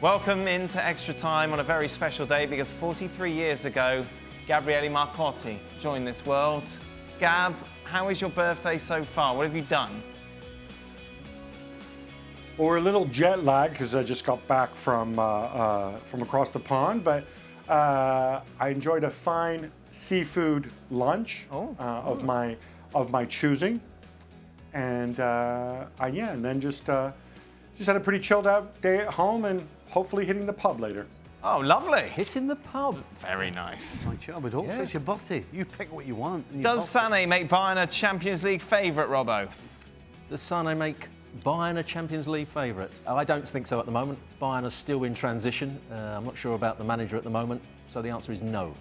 Welcome into Extra Time on a very special day because 43 years ago, Gabriele Marcotti joined this world. Gab, how is your birthday so far? What have you done? Well, we're a little jet lagged because I just got back from across the pond, but I enjoyed a fine seafood lunch of my choosing, and then just had a pretty chilled out day at home and hopefully hitting the pub later. Oh, lovely. Hitting the pub. Very nice. My job, I hope so. It's your birthday. You pick what you want. Does Sane make Bayern a Champions League favourite, Robbo? Does Sane make Bayern a Champions League favourite? I don't think so at the moment. Bayern are still in transition. I'm not sure about the manager at the moment, so the answer is no.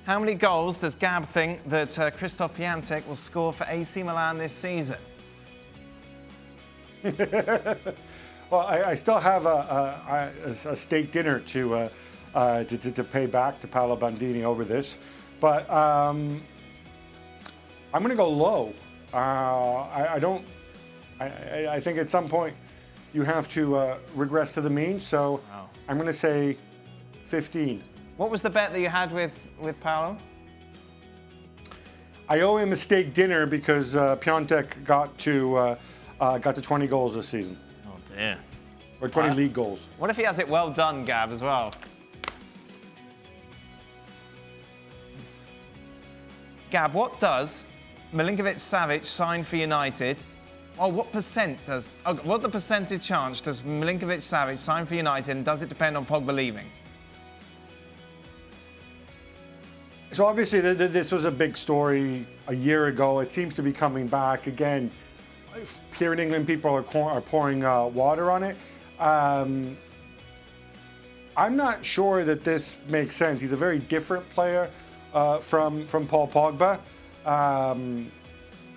How many goals does Gab think that Krzysztof Piatek will score for AC Milan this season? Well, I still have a steak dinner to pay back to Paolo Bandini over this, but I'm going to go low. I think at some point you have to regress to the mean, so I'm going to say 15. What was the bet that you had with Paolo? I owe him a steak dinner because Piatek got to 20 goals this season. Oh dear. Or 20 league goals. What if he has it well done, Gab, as well? Gab, what does Milinkovic-Savic sign for United? Oh, what the percentage chance does Milinkovic-Savic sign for United, and does it depend on Pogba leaving? So obviously this was a big story a year ago. It seems to be coming back again. Here in England, people are pouring water on it. I'm not sure that this makes sense. He's a very different player from Paul Pogba.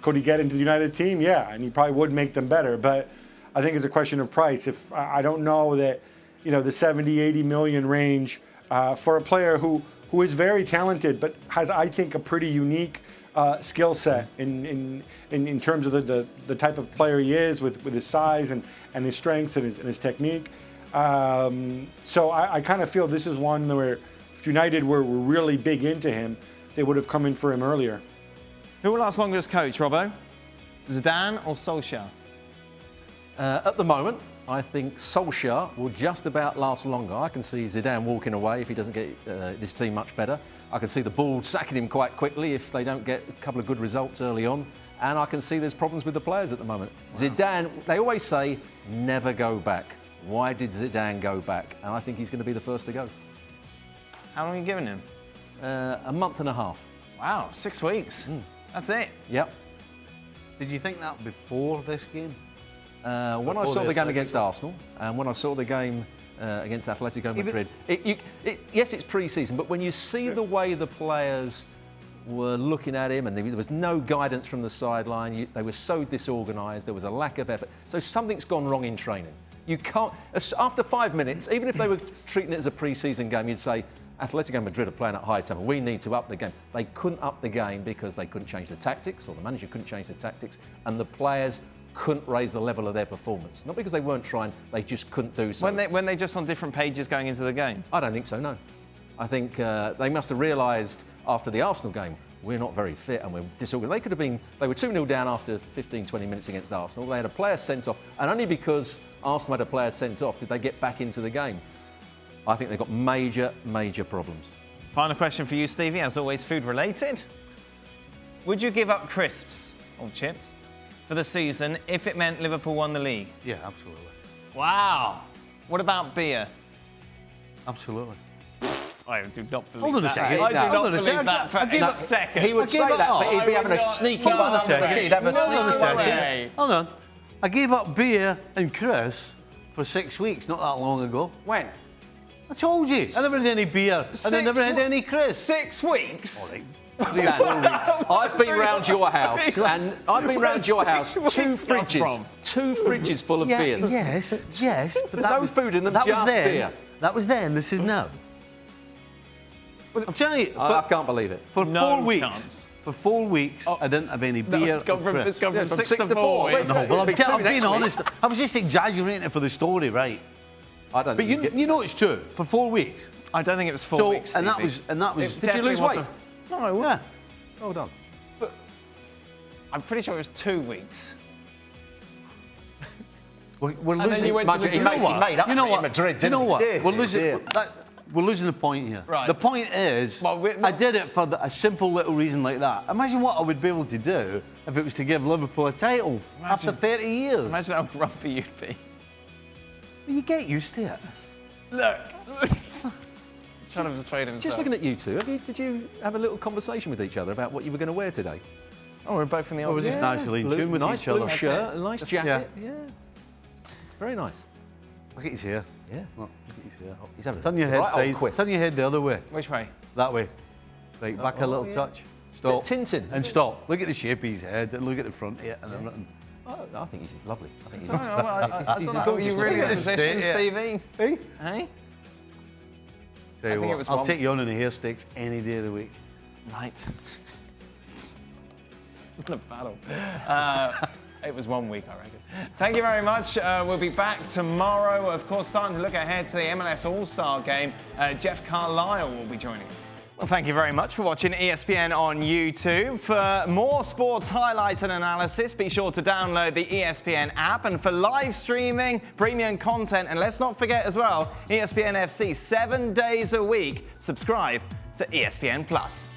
Could he get into the United team? Yeah, and he probably would make them better. But I think it's a question of price. If I don't know that, the 70, 80 million range for a player who is very talented, but has, I think, a pretty unique skill set in terms of the type of player he is with his size and his strength and his technique. So I kind of feel this is one where if United were really big into him, they would have come in for him earlier. Who will last longer as coach, Robbo? Zidane or Solskjaer? At the moment, I think Solskjaer will just about last longer. I can see Zidane walking away if he doesn't get this team much better. I can see the board sacking him quite quickly if they don't get a couple of good results early on. And I can see there's problems with the players at the moment. Wow. Zidane, they always say, never go back. Why did Zidane go back? And I think he's going to be the first to go. How long are you giving him? A month and a half. Wow, 6 weeks. That's it. Yep. Did you think that before this game? When I saw the game against Arsenal and when I saw the game against Atletico Madrid, yes, it's pre-season, but when you see the way the players were looking at him and there was no guidance from the sideline, they were so disorganised, there was a lack of effort. So something's gone wrong in training. You can't, after 5 minutes, even if they were treating it as a pre-season game, you'd say, Atletico Madrid are playing at high tempo. We need to up the game. They couldn't up the game because they couldn't change the tactics, or the manager couldn't change the tactics, and the players couldn't raise the level of their performance. Not because they weren't trying, they just couldn't do so. When they just on different pages going into the game? I don't think so, no. I think they must have realised after the Arsenal game, we're not very fit and we're disorganised. They were 2-0 down after 15, 20 minutes against Arsenal. They had a player sent off, and only because Arsenal had a player sent off did they get back into the game. I think they've got major, major problems. Final question for you, Stevie, as always, food related. Would you give up crisps or chips for the season if it meant Liverpool won the league? Yeah, absolutely. Wow. What about beer? Absolutely. I do not believe Hold on a that. second. I do not believe that for a second. He would say that, but he'd be having a sneaky one under the kid. He'd have a sneaky one. Hold on. I gave up beer and crisps for 6 weeks not that long ago. When? I told you. I never had any beer and I never had any crisps. 6 weeks? All right. 3 or 4 weeks. I've been round your house, and I've been round your house. 2 fridges full of beers. Yes. But There's no food in them, just beer. That was then. This is now. I'm telling you, I can't believe it. For no 4 weeks. Chance. For 4 weeks, I didn't have any beer. It's gone from 6 from to 4. Well, No, well, I'm being honest. I was just exaggerating it for the story, right? I don't. But you know it's true for 4 weeks. I don't think it was 4 weeks. And that Stevie. was. Did you lose weight? No. Yeah. Well done. I'm pretty sure it was 2 weeks. We're And then losing. you went to He Madrid. made up You know for it what? in Madrid, You didn't know he? what? Yeah, We're yeah, losing. yeah. We're losing the point here. Right. The point is, Well, I did it for a simple little reason like that. Imagine what I would be able to do if it was to give Liverpool a title after 30 years. Imagine how grumpy you'd be. Well, you get used to it. Look. He's trying to persuade himself. Just looking at you two, did you have a little conversation with each other about what you were going to wear today? Oh, we're both in the Well, old. we're just naturally in tune with nice each other. blue shirt, a nice Just- jacket. Yeah. Very nice. Look at his hair. Yeah. Look at his hair. He's having Turn your a head right old side. quiff. Turn your head the other way. Which way? That way. Right, back a little yeah. touch. Stop. Bit Tintin. And stop. Look at the shape of his head. And look at the front here and everything. Oh, I think he's lovely. I think he's I don't know. Are you really in a position, Stevie? Hey? Hey? Tell you think it what, was I'll one- take you on in the hair sticks any day of the week. Right. What a battle. It was 1 week, I reckon. Thank you very much. We'll be back tomorrow. Of course, starting to look ahead to the MLS All-Star game. Jeff Carlisle will be joining us. Well, thank you very much for watching ESPN on YouTube. For more sports highlights and analysis, be sure to download the ESPN app. And for live streaming, premium content, and let's not forget as well, ESPNFC 7 days a week. Subscribe to ESPN+.